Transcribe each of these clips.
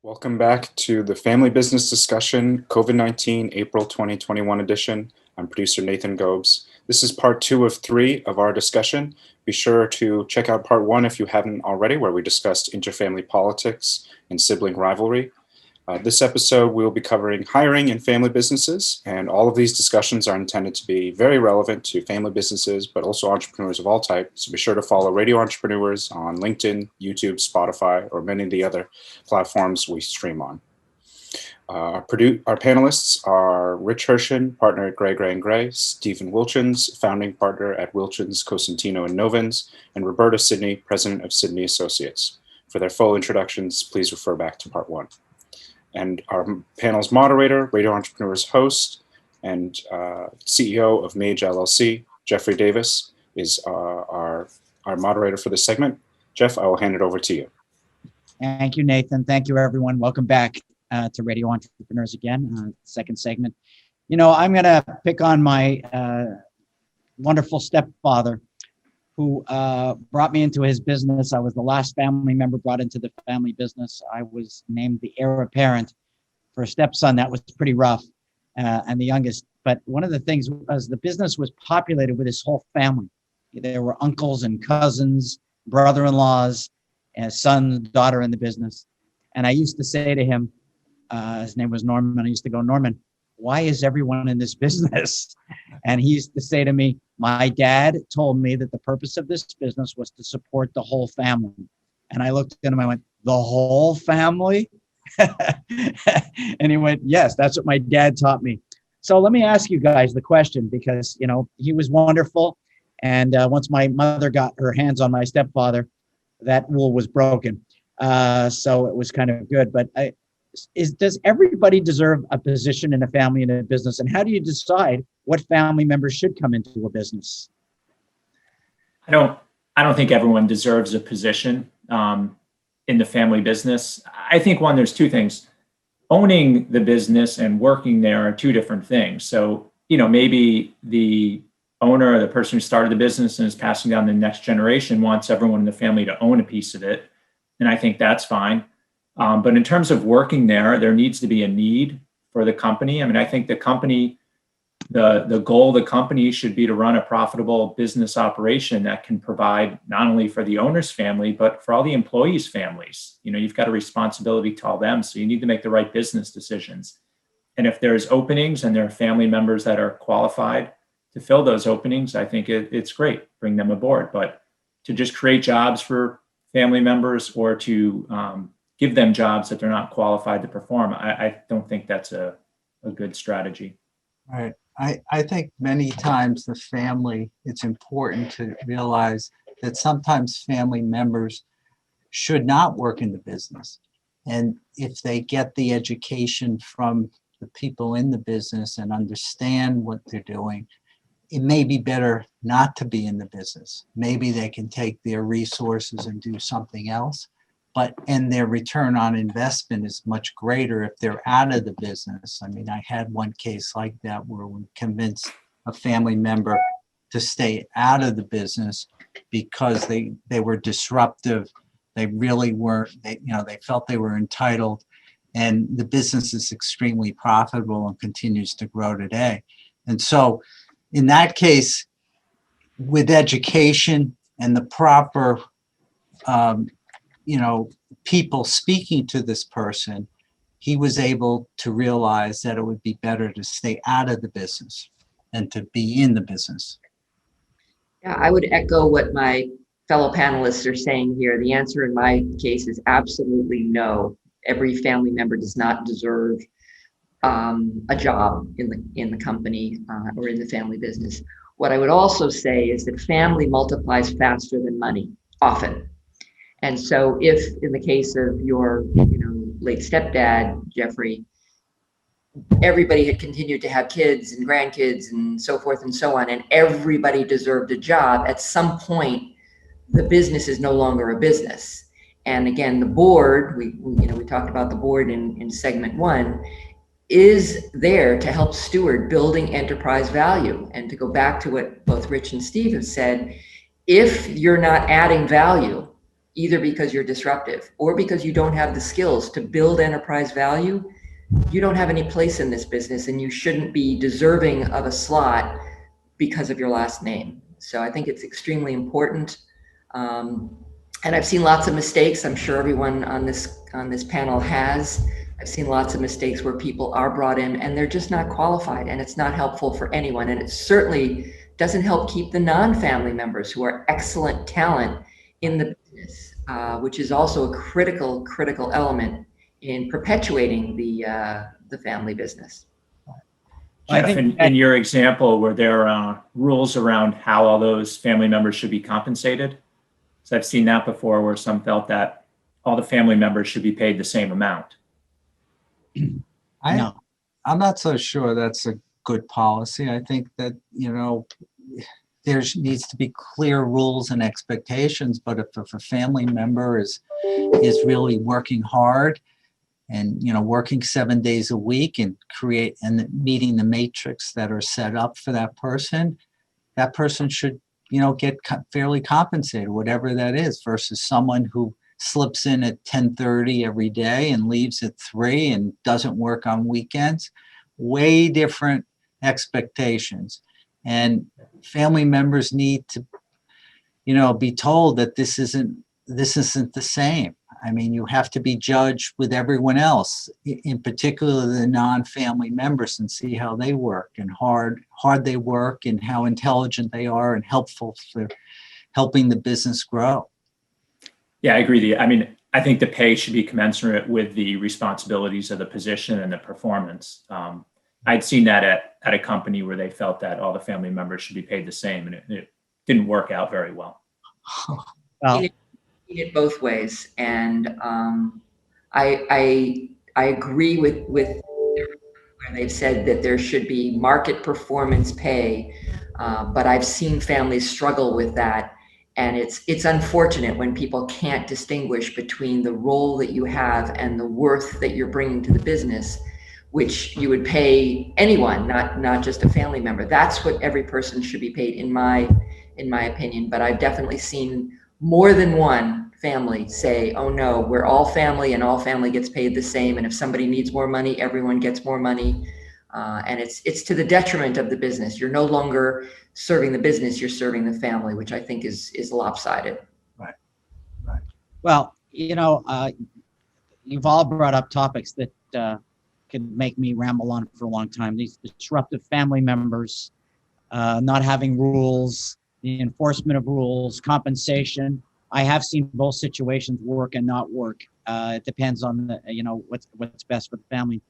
Welcome back to the Family Business Discussion COVID-19 April 2021 edition. I'm producer Nathan Gobes. This is part 2 of 3 of our discussion. Be sure to check out part 1 if you haven't already, where we discussed interfamily politics and sibling rivalry. This episode, we'll be covering hiring in family businesses, and all of these discussions are intended to be very relevant to family businesses, but also entrepreneurs of all types. So be sure to follow Radio Entrepreneurs on LinkedIn, YouTube, Spotify, or many of the other platforms we stream on. Our panelists are Rich Hirschen, partner at Gray, Gray & Stephen Wilchins, founding partner at Wilchins, Cosentino, and Novins, and Roberta Sidney, president of Sidney Associates. For their full introductions, please refer back to part 1. And our panel's moderator, Radio Entrepreneurs host, and CEO of Mage LLC, Jeffrey Davis, is our moderator for this segment. Jeff, I will hand it over to you. Thank you, Nathan. Thank you, everyone. Welcome back to Radio Entrepreneurs again, second segment. You know, I'm going to pick on my wonderful stepfather who brought me into his business. I was the last family member brought into the family business. I was named the heir apparent for a stepson. That was pretty rough, and the youngest. But one of the things was the business was populated with his whole family. There were uncles and cousins, brother-in-laws, and son, daughter in the business. And I used to say to him, his name was Norman, I used to go, Norman, why is everyone in this business? And he used to say to me, my dad told me that the purpose of this business was to support the whole family. And I looked at him, I went, the whole family? And he went, yes, that's what my dad taught me. So let me ask you guys the question, because, you know, he was wonderful. And once my mother got her hands on my stepfather, that rule was broken. So it was kind of good. But does everybody deserve a position in a family and a business? And how do you decide what family members should come into a business? I don't think everyone deserves a position in the family business. I think there's two things. Owning the business and working there are two different things. So, you know, maybe the owner or the person who started the business and is passing down the next generation wants everyone in the family to own a piece of it. And I think that's fine. But in terms of working there needs to be a need for the company. I mean, I think the company, the goal of the company should be to run a profitable business operation that can provide not only for the owner's family, but for all the employees' families. You know, you've got a responsibility to all them. So you need to make the right business decisions. And if there's openings and there are family members that are qualified to fill those openings, I think it's great. Bring them aboard. But to just create jobs for family members or to give them jobs that they're not qualified to perform, I don't think that's a good strategy. Right. I think many times the family, it's important to realize that sometimes family members should not work in the business. And if they get the education from the people in the business and understand what they're doing, it may be better not to be in the business. Maybe they can take their resources and do something else. And their return on investment is much greater if they're out of the business. I mean, I had one case like that where we convinced a family member to stay out of the business because they were disruptive. They really weren't, they felt they were entitled, and the business is extremely profitable and continues to grow today. And so in that case, with education and the proper people speaking to this person, he was able to realize that it would be better to stay out of the business than to be in the business. Yeah, I would echo what my fellow panelists are saying here. The answer in my case is absolutely no. Every family member does not deserve a job in the company or in the family business. What I would also say is that family multiplies faster than money, often. And so if in the case of your late stepdad, Jeffrey, everybody had continued to have kids and grandkids and so forth and so on, and everybody deserved a job, at some point, the business is no longer a business. And again, the board, we talked about the board in segment 1, is there to help steward building enterprise value. And to go back to what both Rich and Steve have said, if you're not adding value, either because you're disruptive or because you don't have the skills to build enterprise value, you don't have any place in this business and you shouldn't be deserving of a slot because of your last name. So I think it's extremely important. And I've seen lots of mistakes. I'm sure everyone on this panel has. I've seen lots of mistakes where people are brought in and they're just not qualified, and it's not helpful for anyone. And it certainly doesn't help keep the non-family members who are excellent talent in the business, which is also a critical element in perpetuating the family business. Jeff, in your example, were there rules around how all those family members should be compensated? So I've seen that before, where some felt that all the family members should be paid the same amount. No. I'm not so sure that's a good policy. I think that, there needs to be clear rules and expectations, but if a family member is really working hard and, working 7 days a week and meeting the matrix that are set up for that person should, get fairly compensated, whatever that is, versus someone who slips in at 10:30 every day and leaves at 3 and doesn't work on weekends. Way different expectations. And family members need to, be told that this isn't the same. I mean, you have to be judged with everyone else, in particular the non-family members, and see how they work and hard they work and how intelligent they are and helpful for helping the business grow. Yeah, I agree. I think the pay should be commensurate with the responsibilities of the position and the performance. I'd seen that at a company where they felt that all the family members should be paid the same, and it didn't work out very well. Well, It both ways, and I agree with where they've said that there should be market performance pay, but I've seen families struggle with that, and it's unfortunate when people can't distinguish between the role that you have and the worth that you're bringing to the business, which you would pay anyone, not just a family member. That's what every person should be paid, in my opinion. But I've definitely seen more than one family say, oh no, we're all family and all family gets paid the same. And if somebody needs more money, everyone gets more money. And it's to the detriment of the business. You're no longer serving the business, you're serving the family, which I think is lopsided. Right. well, you've all brought up topics that could make me ramble on for a long time. These disruptive family members, not having rules, the enforcement of rules, compensation. I have seen both situations work and not work. It depends on what's best for the family.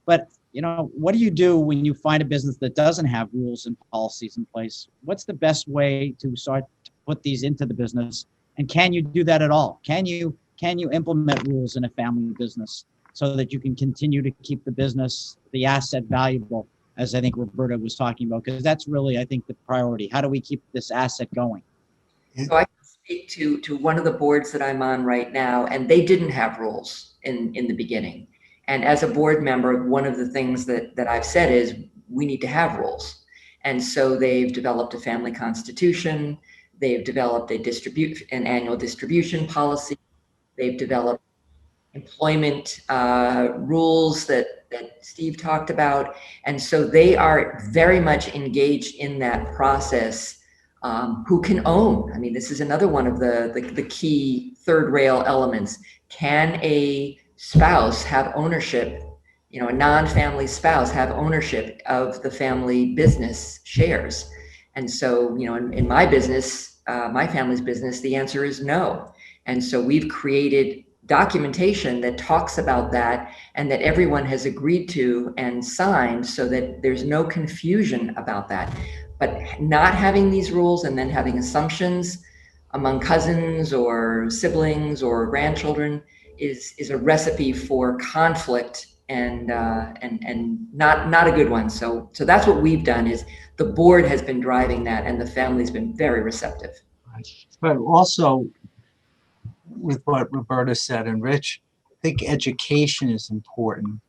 But what do you do when you find a business that doesn't have rules and policies in place? What's the best way to start to put these into the business? And can you do that at all? Can you implement rules in a family business so that you can continue to keep the business, the asset, valuable, as I think Roberta was talking about? Because that's really, I think, the priority. How do we keep this asset going? So I can speak to one of the boards that I'm on right now, and they didn't have rules in the beginning. And as a board member, one of the things that I've said is we need to have rules. And so they've developed a family constitution. They've developed an annual distribution policy. They've developed employment rules that Steve talked about. And so they are very much engaged in that process. Who can own? I mean, this is another one of the key third rail elements. Can a spouse have ownership, a non-family spouse have ownership of the family business shares? And so, in my business, my family's business, the answer is no. And so we've created documentation that talks about that and that everyone has agreed to and signed so that there's no confusion about that. But not having these rules and then having assumptions among cousins or siblings or grandchildren is a recipe for conflict and not a good one. So that's what we've done. Is the board has been driving that, and the family's been very receptive. But also, with what Roberta said and Rich, I think education is important.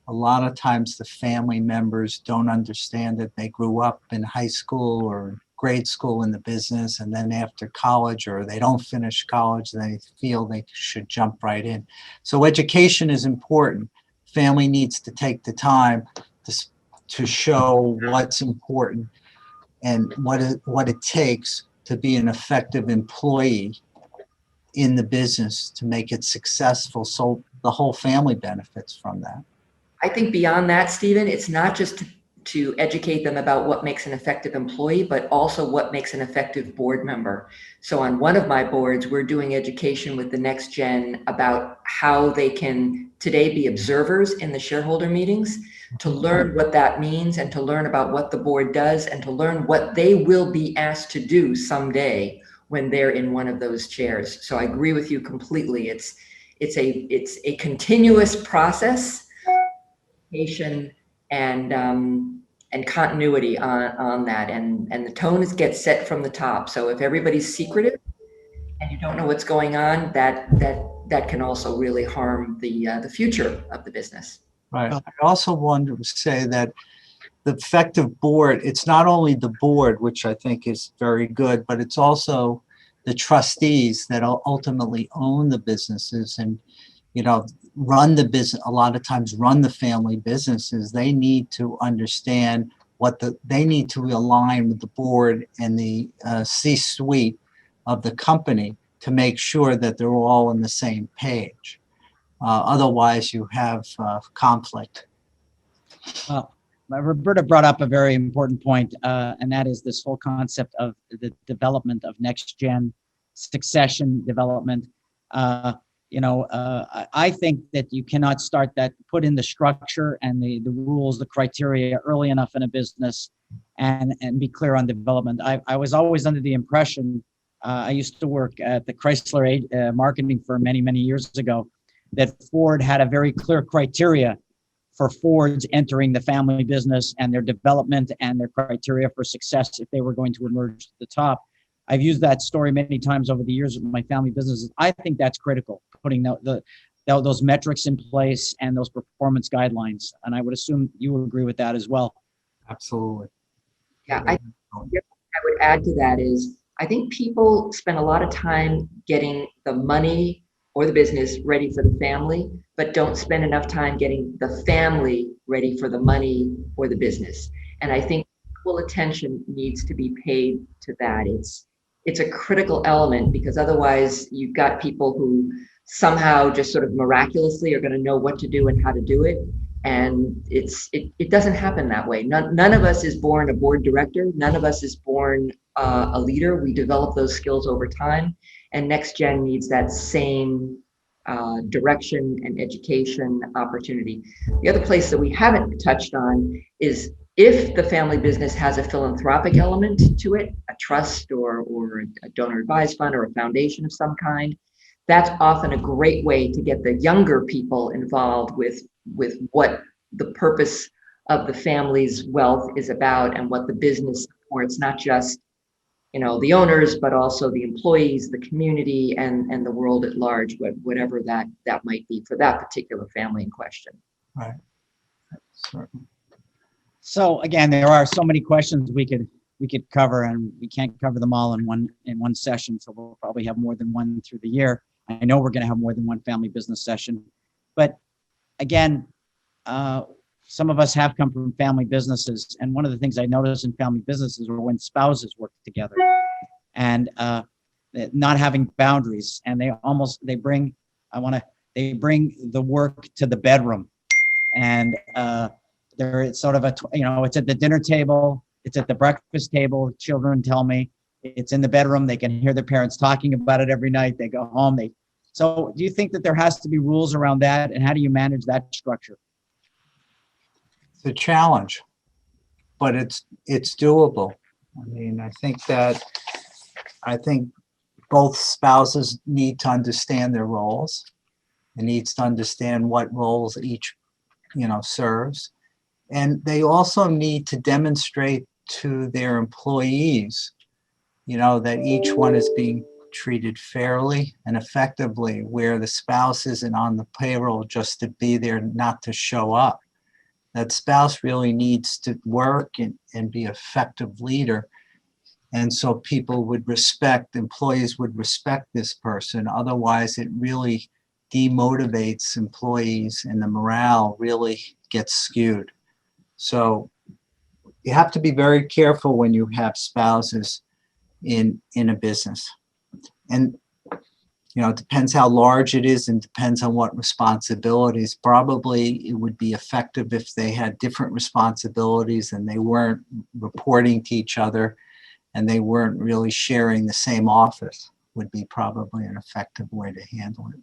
A lot of times the family members don't understand that they grew up in high school or grade school in the business, and then after college, or they don't finish college, they feel they should jump right in. So education is important. Family needs to take the time to show what's important and what it takes to be an effective employee in the business to make it successful, so the whole family benefits from that. I think beyond that, Stephen, it's not just to educate them about what makes an effective employee, but also what makes an effective board member. So on one of my boards, we're doing education with the Nextgen about how they can today be observers in the shareholder meetings, to learn what that means and to learn about what the board does and to learn what they will be asked to do someday when they're in one of those chairs. So I agree with you completely. It's a continuous process, education and continuity on that, and the tone gets set from the top. So if everybody's secretive and you don't know what's going on, that can also really harm the future of the business. Right. I also wanted to say that the effective board, it's not only the board, which I think is very good, but it's also the trustees that ultimately own the businesses and, run the business, a lot of times run the family businesses. They need to understand they need to align with the board and the C-suite of the company to make sure that they're all on the same page. Otherwise, you have conflict. Well, Roberta brought up a very important point, and that is this whole concept of the development of next-gen succession development. I think that you cannot put in the structure and the rules, the criteria early enough in a business and be clear on development. I was always under the impression, I used to work at the Chrysler marketing firm many, many years ago, that Ford had a very clear criteria for Fords entering the family business and their development and their criteria for success if they were going to emerge to the top. I've used that story many times over the years with my family businesses. I think that's critical, putting those metrics in place and those performance guidelines. And I would assume you would agree with that as well. Absolutely. Yeah, I would add to that is, I think people spend a lot of time getting the money or the business ready for the family, but don't spend enough time getting the family ready for the money or the business. And I think equal attention needs to be paid to that. It's a critical element, because otherwise you've got people who somehow just sort of miraculously are going to know what to do and how to do it. And it doesn't happen that way. None of us is born a board director. None of us is born a leader. We develop those skills over time. And Nextgen needs that same direction and education opportunity. The other place that we haven't touched on is, if the family business has a philanthropic element to it, a trust or a donor advised fund or a foundation of some kind, that's often a great way to get the younger people involved with what the purpose of the family's wealth is about and what the business supports, not just the owners, but also the employees, the community, and the world at large, whatever that might be for that particular family in question. Right. Certainly. So again, there are so many questions we could cover, and we can't cover them all in one session. So we'll probably have more than one through the year. I know we're going to have more than one family business session, but again, some of us have come from family businesses, and one of the things I notice in family businesses are when spouses work together and not having boundaries, and they bring the work to the bedroom, and it's sort of it's at the dinner table, it's at the breakfast table. Children tell me it's in the bedroom. They can hear their parents talking about it every night. They go home. So do you think that there has to be rules around that, and how do you manage that structure? It's a challenge, but it's doable. I mean, I think both spouses need to understand their roles. It needs to understand what roles each, serves. And they also need to demonstrate to their employees, that each one is being treated fairly and effectively, where the spouse isn't on the payroll just to be there, not to show up. That spouse really needs to work and be an effective leader And so employees would respect this person. Otherwise, it really demotivates employees and the morale really gets skewed. So you have to be very careful when you have spouses in a business. And it depends how large it is and depends on what responsibilities. Probably it would be effective if they had different responsibilities and they weren't reporting to each other and they weren't really sharing the same office, would be probably an effective way to handle it.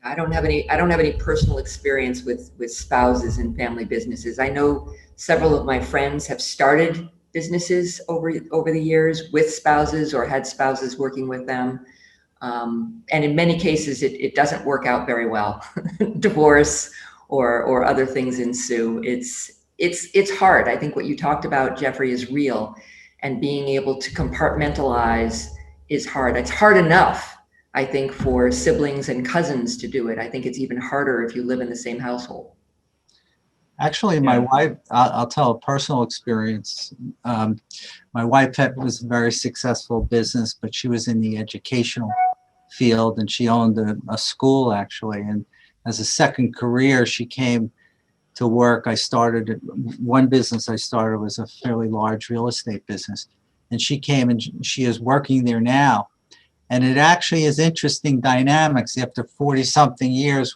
I don't have any personal experience with spouses and family businesses. I know several of my friends have started businesses over the years with spouses or had spouses working with them. And in many cases, it doesn't work out very well. Divorce or other things ensue. It's hard. I think what you talked about, Jeffrey, is real, and being able to compartmentalize is hard. It's hard enough, I think, for siblings and cousins to do it. I think it's even harder if you live in the same household. Actually, my wife, I'll tell a personal experience. My wife was a very successful business, but she was in the educational field and she owned a school actually. And as a second career, she came to work. One business I started was a fairly large real estate business. And she came and she is working there now. And it actually is interesting dynamics. After 40 something years,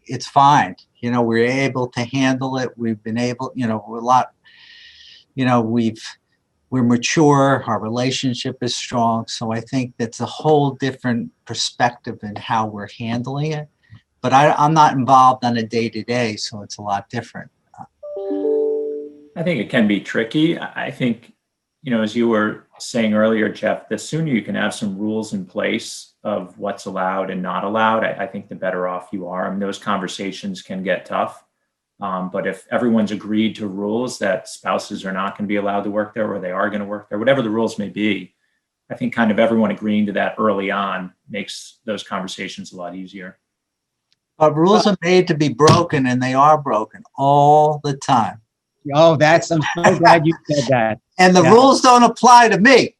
it's fine. We're able to handle it. We've been able, we're mature. Our relationship is strong. So I think that's a whole different perspective in how we're handling it. But I'm not involved on a day-to-day, so it's a lot different. I think it can be tricky. I think, as you were saying earlier, Jeff, the sooner you can have some rules in place of what's allowed and not allowed, I think the better off you are. I mean, those conversations can get tough. But if everyone's agreed to rules that spouses are not going to be allowed to work there or they are going to work there, whatever the rules may be, I think kind of everyone agreeing to that early on makes those conversations a lot easier. But rules are made to be broken, and they are broken all the time. Oh, I'm so glad you said that. And the rules don't apply to me.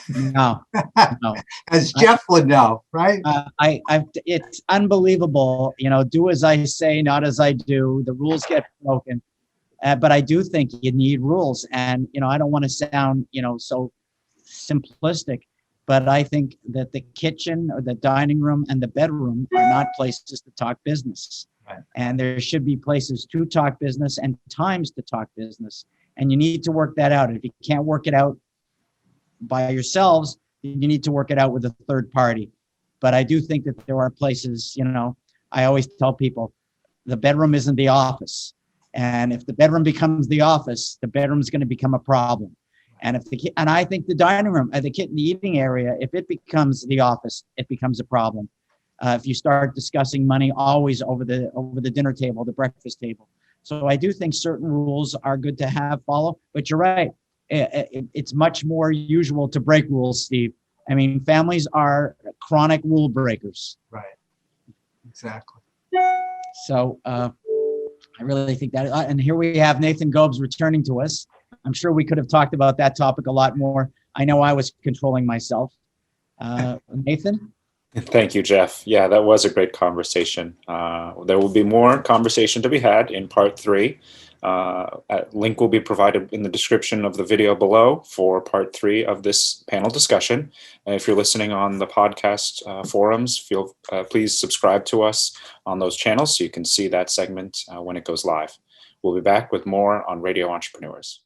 No. As Jeff would know, right? It's unbelievable. Do as I say, not as I do. The rules get broken. But I do think you need rules. And, I don't want to sound, so simplistic, but I think that the kitchen or the dining room and the bedroom are not places to talk business. Right. And there should be places to talk business and times to talk business. And you need to work that out. If you can't work it out by yourselves, you need to work it out with a third party. But I do think that there are places, I always tell people the bedroom isn't the office. And if the bedroom becomes the office, the bedroom is going to become a problem. And I think the dining room, the eating area, if it becomes the office, it becomes a problem. If you start discussing money always over the dinner table, the breakfast table. So I do think certain rules are good to follow. But you're right. It's much more usual to break rules, Steve. I mean, families are chronic rule breakers. Right. Exactly. So I really think that, and here we have Nathan Gobes returning to us. I'm sure we could have talked about that topic a lot more. I know I was controlling myself. Nathan? Thank you, Jeff. Yeah, that was a great conversation. There will be more conversation to be had in part 3. A link will be provided in the description of the video below for part 3 of this panel discussion. And if you're listening on the podcast forums, please subscribe to us on those channels so you can see that segment when it goes live. We'll be back with more on Radio Entrepreneurs.